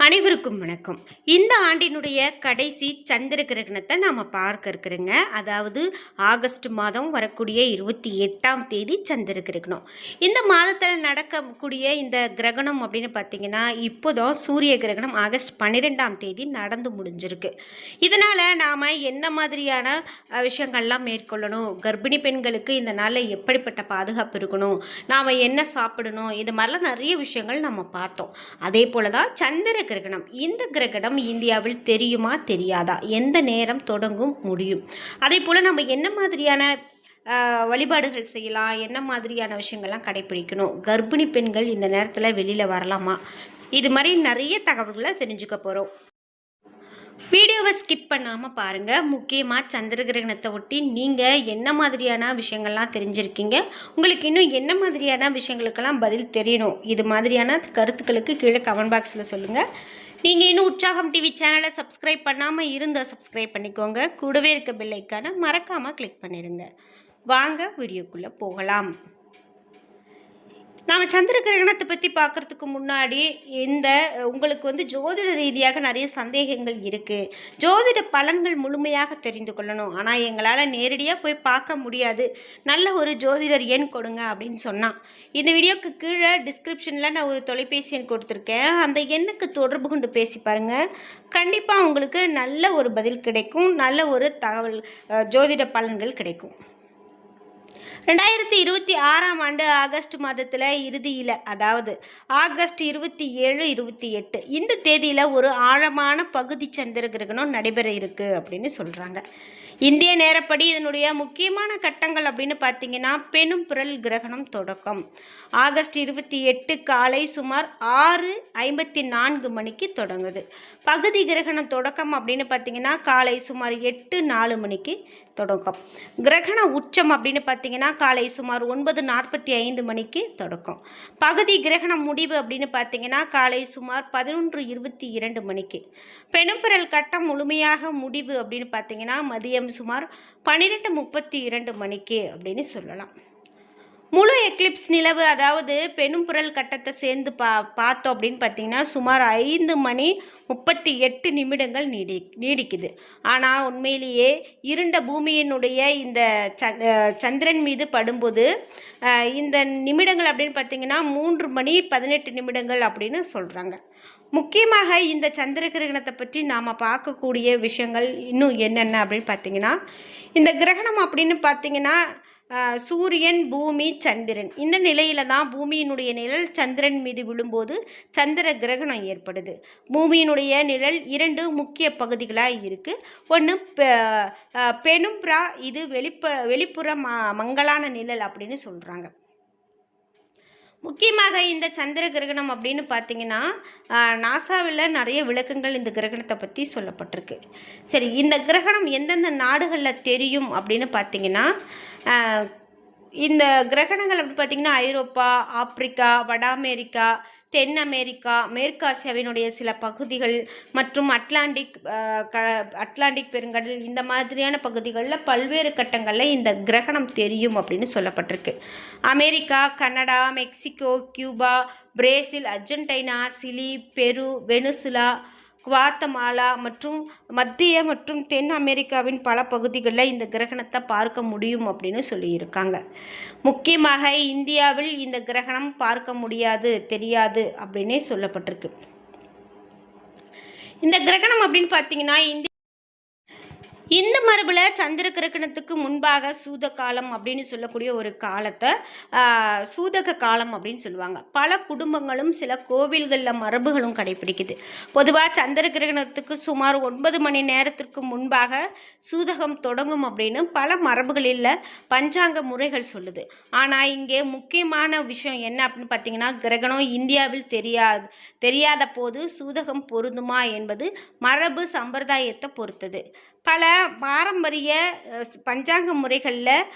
அனைவருக்கும் வணக்கம். இந்த ஆண்டினுடைய கடைசி சந்திர கிரகணத்தை நாம் பார்க்க இருக்கிறோங்க. அதாவது ஆகஸ்ட் மாதம் வரக்கூடிய 28ஆம் தேதி சந்திர கிரகணம். இந்த மாதத்தில் நடக்கக்கூடிய இந்த கிரகணம் அப்படின்னு பார்த்தீங்கன்னா, இப்போதான் சூரிய கிரகணம் ஆகஸ்ட் 12ஆம் தேதி நடந்து முடிஞ்சிருக்கு. இதனால் நாம் என்ன மாதிரியான விஷயங்கள்லாம் மேற்கொள்ளணும், கர்ப்பிணி பெண்களுக்கு இந்த நாளில் எப்படிப்பட்ட பாதுகாப்பு இருக்கணும், நாம் என்ன சாப்பிடணும், இது மாதிரிலாம் நிறைய விஷயங்கள் நம்ம பார்த்தோம். அதே போல் தான் சந்திர கிரகணம். இந்த கிரகணம் இந்தியாவில் தெரியுமா தெரியாதா, எந்த நேரம் தொடங்கும் முடியும், அதே போல் நம்ம என்ன மாதிரியான வழிபாடுகள் செய்யலாம், என்ன மாதிரியான விஷயங்கள்லாம் கடைபிடிக்கணும், கர்ப்பிணி பெண்கள் இந்த நேரத்தில் வெளியில் வரலாமா, இது மாதிரி நிறைய தகவல்களை தெரிஞ்சுக்க போகிறோம். வீடியோவை ஸ்கிப் பண்ணாமல் பாருங்கள். முக்கியமாக சந்திர கிரகணத்தை ஒட்டி நீங்கள் என்ன மாதிரியான விஷயங்கள்லாம் தெரிஞ்சிருக்கீங்க, உங்களுக்கு இன்னும் என்ன மாதிரியான விஷயங்களுக்கெல்லாம் பதில் தெரியணும், இது மாதிரியான கருத்துக்களுக்கு கீழே கமெண்ட் பாக்ஸில் சொல்லுங்கள். நீங்கள் இன்னும் உற்சாகம் டிவி சேனலை சப்ஸ்கிரைப் பண்ணாமல் இருந்தால் சப்ஸ்கிரைப் பண்ணிக்கோங்க. கூடவே இருக்க பெல் ஐக்கானை மறக்காமல் கிளிக் பண்ணிடுங்க. வாங்க வீடியோக்குள்ளே போகலாம். நாம் சந்திர கிரகணத்தை பற்றி பார்க்குறதுக்கு முன்னாடி உங்களுக்கு ஜோதிட ரீதியாக நிறைய சந்தேகங்கள் இருக்குது, ஜோதிட பலன்கள் முழுமையாக தெரிந்து கொள்ளணும், ஆனால் எங்களால் நேரடியாக போய் பார்க்க முடியாது, நல்ல ஒரு ஜோதிடர் எண் கொடுங்க அப்படின்னு சொன்னான். இந்த வீடியோக்கு கீழே டிஸ்கிரிப்ஷனில் நான் ஒரு தொலைபேசி எண் கொடுத்துருக்கேன். அந்த எண்ணுக்கு தொடர்பு கொண்டு பேசி பாருங்கள். கண்டிப்பாக உங்களுக்கு நல்ல ஒரு பதில் கிடைக்கும், நல்ல ஒரு தகவல் ஜோதிட பலன்கள் கிடைக்கும். 2026ஆம் ஆண்டு ஆகஸ்ட் மாதத்தில் இறுதியில், அதாவது ஆகஸ்ட் 27, 28 இந்த தேதியில் ஒரு ஆழமான பகுதி சந்திர கிரகணம் நடைபெற இருக்குது அப்படின்னு சொல்கிறாங்க. இந்திய நேரப்படி இதனுடைய முக்கியமான கட்டங்கள் அப்படின்னு பார்த்தீங்கன்னா, பெரும்பிறல் கிரகணம் தொடக்கம் ஆகஸ்ட் 28 காலை சுமார் 6:54 மணிக்கு தொடங்குது. பகுதி கிரகணம் தொடக்கம் அப்படின்னு பார்த்தீங்கன்னா காலை சுமார் 8:04 மணிக்கு தொடக்கம். கிரகண உச்சம் அப்படின்னு பார்த்தீங்கன்னா காலை சுமார் 9:45 மணிக்கு தொடக்கம். பகுதி கிரகண முடிவு அப்படின்னு பார்த்தீங்கன்னா காலை சுமார் 11:22 மணிக்கு. பெரும்பிறல் கட்டம் முழுமையாக முடிவு அப்படின்னு பார்த்தீங்கன்னா மதியம் சுமார் 12:32 மணிக்கு அப்படின்னு சொல்லலாம். முழு எக்லிப்ஸ் நிலவு, அதாவது பெரும்பிறல் கட்டத்தை சேர்ந்து பார்த்தோம் அப்படின்னு பார்த்தீங்கன்னா சுமார் 5:38 நீடிக்குது. ஆனால் உண்மையிலேயே இருண்ட பூமியினுடைய இந்த சந்திரன் மீது படும்போது இந்த நிமிடங்கள் அப்படின்னு பார்த்தீங்கன்னா 3:18 அப்படின்னு சொல்கிறாங்க. முக்கியமாக இந்த சந்திர கிரகணத்தை பற்றி நாம் பார்க்கக்கூடிய விஷயங்கள் இன்னும் என்னென்ன அப்படின்னு பார்த்தீங்கன்னா, இந்த கிரகணம் அப்படின்னு பார்த்தீங்கன்னா சூரியன், பூமி, சந்திரன் இந்த நிலையில தான் பூமியினுடைய நிழல் சந்திரன் மீது விழும்போது சந்திர கிரகணம் ஏற்படுது. பூமியினுடைய நிழல் 2 முக்கிய பகுதிகளாக இருக்குது. ஒன்று பெனும்பிரா, இது வெளிப்புற மங்கலான நிழல் அப்படின்னு சொல்கிறாங்க. முக்கியமாக இந்த சந்திர கிரகணம் அப்படின்னு பார்த்தீங்கன்னா நாசாவில் நிறைய விளக்கங்கள் இந்த கிரகணத்தை பற்றி சொல்லப்பட்டிருக்கு. சரி, இந்த கிரகணம் எந்தெந்த நாடுகளில் தெரியும் அப்படின்னு பார்த்தீங்கன்னா, இந்த கிரகணங்கள் அப்படி பார்த்திங்கன்னா ஐரோப்பா, ஆப்பிரிக்கா, வட அமெரிக்கா, தென் அமெரிக்கா, மேற்கு ஆசியாவினுடைய சில பகுதிகள் மற்றும் அட்லாண்டிக் பெருங்கடல் இந்த மாதிரியான பகுதிகளில் பல்வேறு கட்டங்களில் இந்த கிரகணம் தெரியும் அப்படின்னு சொல்லப்பட்டிருக்கு. America, Canada, Mexico, Cuba, Brazil, Argentina, Chile, பெரு, வெனிசுலா, குவாத்தமாலா மற்றும் மத்திய மற்றும் தென் அமெரிக்காவின் பல பகுதிகளில் இந்த கிரகணத்தை பார்க்க முடியும் அப்படின்னு சொல்லியிருக்காங்க. முக்கியமாக இந்தியாவில் இந்த கிரகணம் பார்க்க முடியாது, தெரியாது அப்படின்னே சொல்லப்பட்டிருக்கு. இந்த கிரகணம் அப்படின்னு பார்த்தீங்கன்னா இந்த மரபில் சந்திர கிரகணத்துக்கு முன்பாக சூத காலம் அப்படின்னு சொல்லக்கூடிய ஒரு காலத்தை சூதக காலம் அப்படின்னு சொல்லுவாங்க. பல குடும்பங்களும் சில கோவில்களில் மரபுகளும் கடைபிடிக்குது. பொதுவாக சந்திர கிரகணத்துக்கு சுமார் 9 மணி நேரத்திற்கு முன்பாக சூதகம் தொடங்கும் அப்படின்னு பல மரபுகளில் பஞ்சாங்க முறைகள் சொல்லுது. ஆனால் இங்கே முக்கியமான விஷயம் என்ன அப்படின்னு பார்த்தீங்கன்னா, கிரகணம் இந்தியாவில் தெரியாத போது சூதகம் பொருந்துமா என்பது மரபு சம்பிரதாயத்தை பொறுத்தது. பல பாரம்பரிய பஞ்சாங்க முறைகளில்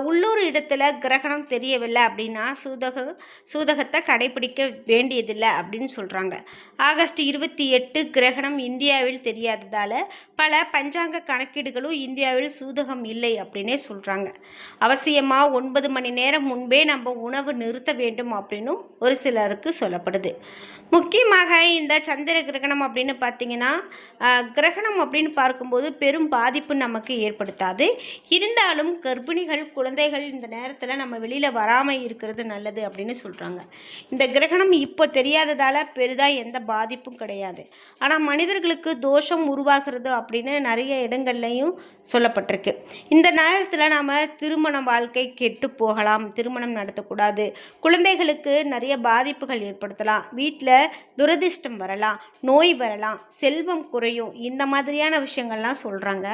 உள்ளூர் இடத்துல கிரகணம் தெரியவில்லை அப்படின்னா சூதகத்தை கடைபிடிக்க வேண்டியதில்லை அப்படின்னு சொல்கிறாங்க. ஆகஸ்ட் 28 கிரகணம் இந்தியாவில் தெரியாததால் பல பஞ்சாங்க கணக்கீடுகளும் இந்தியாவில் சூதகம் இல்லை அப்படின்னே சொல்கிறாங்க. அவசியமாக 9 மணி நேரம் முன்பே நம்ம உணவு நிறுத்த வேண்டும் அப்படின்னும் ஒரு சிலருக்கு சொல்லப்படுது. முக்கியமாக இந்த சந்திர கிரகணம் அப்படின்னு பார்த்தீங்கன்னா கிரகணம் அப்படின்னு பார்க்கும்போது பெரும் பாதிப்பு நமக்கு ஏற்படுத்தாது. இருந்தாலும் கர்ப்பிணிகள் குழந்தைகள் இந்த நேரத்தில் நம்ம வெளியில் வராமல் இருக்கிறது நல்லது அப்படின்னு சொல்கிறாங்க. இந்த கிரகணம் இப்போ தெரியாததால் பெரிதாக எந்த பாதிப்பும் கிடையாது. ஆனால் மனிதர்களுக்கு தோஷம் உருவாகிறது அப்படின்னு நிறைய இடங்கள்லையும் சொல்லப்பட்டிருக்கு. இந்த நேரத்தில் நாம் திருமண வாழ்க்கை கெட்டு போகலாம், திருமணம் நடத்தக்கூடாது, குழந்தைகளுக்கு நிறைய பாதிப்புகள் ஏற்படுத்தலாம், வீட்டில் துரதிர்ஷ்டம் வரலாம், நோய் வரலாம், செல்வம் குறையும், இந்த மாதிரியான விஷயங்கள்லாம் சொல்கிறாங்க.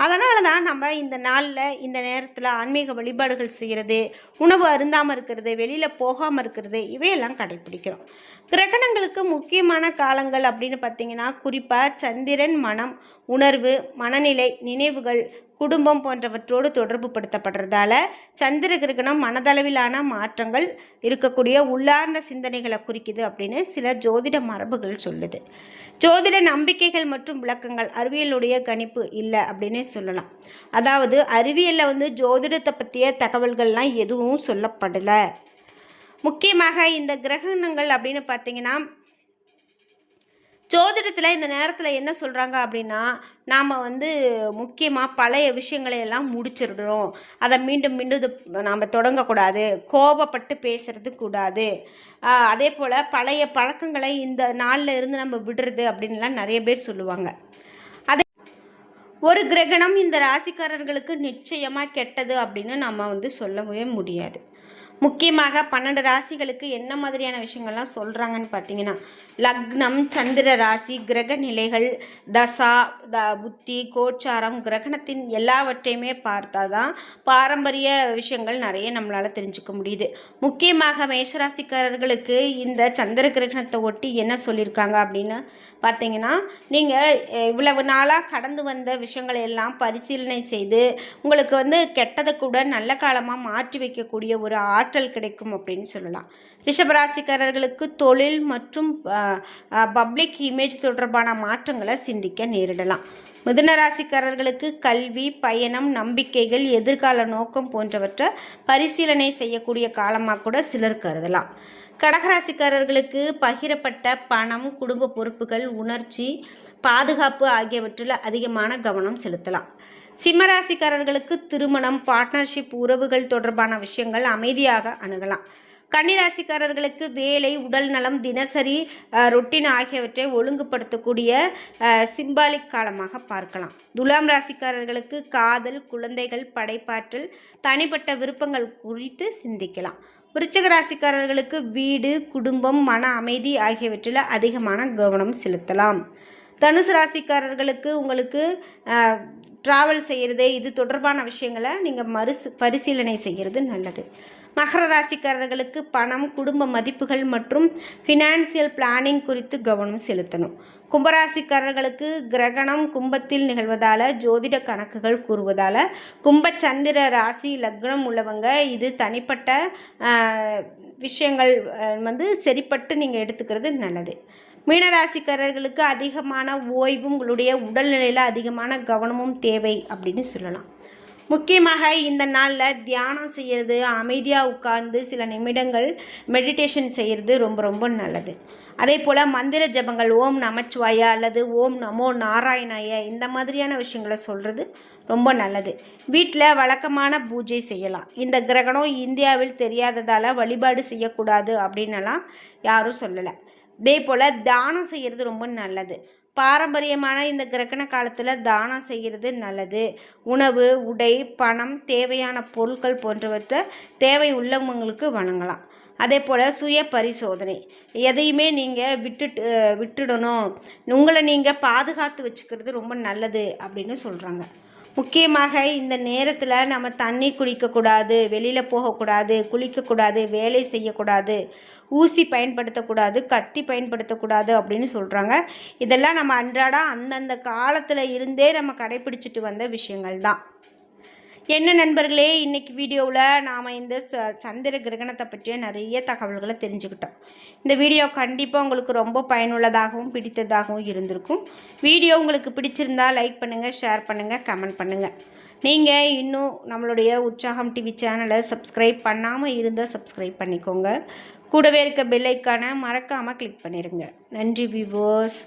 அதனால தான் நம்ம இந்த நாளில் இந்த நேரத்தில் ஆன்மீக வழிபாடுகள் செய்கிறது, உணவு அருந்தாமல் இருக்கிறது, வெளியில் போகாமல் இருக்கிறது, இவையெல்லாம் கடைப்பிடிக்கிறோம். கிரகணங்களுக்கு முக்கியமான காலங்கள் அப்படின்னு பார்த்திங்கன்னா குறிப்பாக சந்திரன் மனம், உணர்வு, மனநிலை, நினைவுகள், குடும்பம் போன்றவற்றோடு தொடர்பு படுத்தப்படுறதால சந்திர கிரகணம் மனதளவிலான மாற்றங்கள் இருக்கக்கூடிய உள்ளார்ந்த சிந்தனைகளை குறிக்குது அப்படின்னு சில ஜோதிட மரபுகள் சொல்லுது. ஜோதிட நம்பிக்கைகள் மற்றும் விளக்கங்கள் அறிவியலுடைய கணிப்பு இல்லை அப்படின்னே சொல்லலாம். அதாவது அறிவியலில் ஜோதிடத்தை பற்றிய தகவல்கள்லாம் எதுவும் சொல்லப்படலை. முக்கியமாக இந்த கிரகணங்கள் அப்படின்னு பார்த்தீங்கன்னா ஜோதிடத்தில் இந்த நேரத்தில் என்ன சொல்கிறாங்க அப்படின்னா, நாம் முக்கியமாக பழைய விஷயங்களை எல்லாம் முடிச்சிடுறோம், அதை மீண்டும் மீண்டும் நாம் தொடங்கக்கூடாது, கோபப்பட்டு பேசுறது கூடாது, அதே போல் பழைய பழக்கங்களை இந்த நாளில் இருந்து நம்ம விடுறது அப்படின்லாம் நிறைய பேர் சொல்லுவாங்க. ஒரு கிரகணம் இந்த ராசிக்காரர்களுக்கு நிச்சயமாக கெட்டது அப்படின்னு நம்ம சொல்லவே முடியாது. முக்கியமாக 12 ராசிகளுக்கு என்ன மாதிரியான விஷயங்கள்லாம் சொல்கிறாங்கன்னு பார்த்தீங்கன்னா, லக்னம், சந்திர ராசி, கிரக நிலைகள், தசா, புத்தி, கோச்சாரம், கிரகணத்தின் எல்லாவற்றையுமே பார்த்தா தான் பாரம்பரிய விஷயங்கள் நிறைய நம்மளால் தெரிஞ்சுக்க முடியுது. முக்கியமாக மேஷராசிக்காரர்களுக்கு இந்த சந்திர கிரகணத்தை ஒட்டி என்ன சொல்லியிருக்காங்க அப்படின்னு பார்த்தீங்கன்னா, நீங்கள் இவ்வளவு நாளாக கடந்து வந்த விஷயங்களை எல்லாம் பரிசீலனை செய்து உங்களுக்கு கெட்டதை கூட நல்ல காலமாக மாற்றி வைக்கக்கூடிய ஒரு ஆற்றல் கிடைக்கும் அப்படின்னு சொல்லலாம். ரிஷபராசிக்காரர்களுக்கு தொழில் மற்றும் பப்ளிக் இமேஜ் தொடர்பான மாற்றங்களை சிந்திக்க நேரிடலாம். மிதுன ராசிக்காரர்களுக்கு கல்வி, பயணம், நம்பிக்கைகள், எதிர்கால நோக்கம் போன்றவற்றை பரிசீலனை செய்யக்கூடிய காலமாக கூட சிலர் கருதலாம். கடகராசிக்காரர்களுக்கு பகிரப்பட்ட பணம், குடும்ப பொறுப்புகள், உணர்ச்சி, பாதுகாப்பு ஆகியவற்றில் அதிகமான கவனம் செலுத்தலாம். சிம்மராசிக்காரர்களுக்கு திருமணம், பார்ட்னர்ஷிப், உறவுகள் தொடர்பான விஷயங்கள் அமைதியாக அணுகலாம். கன்னிராசிக்காரர்களுக்கு வேலை, உடல் நலம், தினசரி ரொட்டீன் ஆகியவற்றை ஒழுங்குபடுத்தக்கூடிய சிம்பாலிக் காலமாக பார்க்கலாம். துலாம் ராசிக்காரர்களுக்கு காதல், குழந்தைகள், படைப்பாற்றல், தனிப்பட்ட விருப்பங்கள் குறித்து சிந்திக்கலாம். விருச்சிக ராசிக்காரர்களுக்கு வீடு, குடும்பம், மன அமைதி ஆகியவற்றில் அதிகமான கவனம் செலுத்தலாம். தனுசு ராசிக்காரர்களுக்கு உங்களுக்கு ட்ராவல் செய்கிறது, இது தொடர்பான விஷயங்களை நீங்கள் பரிசீலனை செய்கிறது நல்லது. மகர ராசிக்காரர்களுக்கு பணம், குடும்ப மதிப்புகள் மற்றும் ஃபினான்சியல் பிளானிங் குறித்து கவனம் செலுத்தணும். கும்பராசிக்காரர்களுக்கு கிரகணம் கும்பத்தில் நிகழ்வதால் ஜோதிட கணக்குகள் கூறுவதால் கும்பச்சந்திர ராசி லக்னம் உள்ளவங்க இது தனிப்பட்ட விஷயங்கள் சரிப்பட்டு நீங்கள் எடுத்துக்கிறது நல்லது. மீனராசிக்காரர்களுக்கு அதிகமான ஓய்வும் உங்களுடைய உடல்நிலையில் அதிகமான கவனமும் தேவை அப்படின்னு சொல்லலாம். முக்கியமாக இந்த நாளில் தியானம் செய்கிறது, அமைதியாக உட்கார்ந்து சில நிமிடங்கள் மெடிடேஷன் செய்கிறது ரொம்ப ரொம்ப நல்லது. அதே போல் மந்திர ஜபங்கள், ஓம் நமச்சிவாய அல்லது ஓம் நமோ நாராயணாய, இந்த மாதிரியான விஷயங்களை சொல்கிறது ரொம்ப நல்லது. வீட்டில் வழக்கமான பூஜை செய்யலாம். இந்த கிரகணம் இந்தியாவில் தெரியாததால் வழிபாடு செய்யக்கூடாது அப்படின்னலாம் யாரும் சொல்லலை. இதே போல் தானம் செய்கிறது ரொம்ப நல்லது. பாரம்பரியமான இந்த கிரகண காலத்தில் தானம் செய்கிறது நல்லது. உணவு, உடை, பணம், தேவையான பொருட்கள் போன்றவற்றை தேவை உள்ளவங்களுக்கு வழங்கலாம். அதே போல் சுய பரிசோதனை, எதையுமே நீங்கள் விட்டுடணும், உங்களை நீங்கள் பாதுகாத்து வச்சுக்கிறது ரொம்ப நல்லது அப்படின்னு சொல்கிறாங்க. முக்கியமாக இந்த நேரத்தில் நம்ம தண்ணீர் குடிக்கக்கூடாது, வெளியில் போகக்கூடாது, குளிக்கக்கூடாது, வேலை செய்யக்கூடாது, ஊசி பயன்படுத்தக்கூடாது, கத்தி பயன்படுத்தக்கூடாது அப்படின்னு சொல்கிறாங்க. இதெல்லாம் நம்ம அன்றாடம் அந்தந்த காலத்தில் இருந்தே நம்ம கடைப்பிடிச்சிட்டு வந்த விஷயங்கள் தான். என்ன நண்பர்களே, இன்றைக்கி வீடியோவில் நாம் இந்த சந்திர கிரகணத்தை பற்றிய நிறைய தகவல்களை தெரிஞ்சுக்கிட்டோம். இந்த வீடியோ கண்டிப்பாக உங்களுக்கு ரொம்ப பயனுள்ளதாகவும் பிடித்ததாகவும் இருந்திருக்கும். வீடியோ உங்களுக்கு பிடிச்சிருந்தால் லைக் பண்ணுங்கள், ஷேர் பண்ணுங்கள், கமெண்ட் பண்ணுங்கள். நீங்கள் இன்னும் நம்மளுடைய உற்சாகம் டிவி சேனலை சப்ஸ்கிரைப் பண்ணாமல் இருந்தால் சப்ஸ்கிரைப் பண்ணிக்கோங்க. கூடவே இருக்க பெல் ஐக்கானை மறக்காமல் கிளிக் பண்ணிடுங்க. நன்றி வியூவர்ஸ்.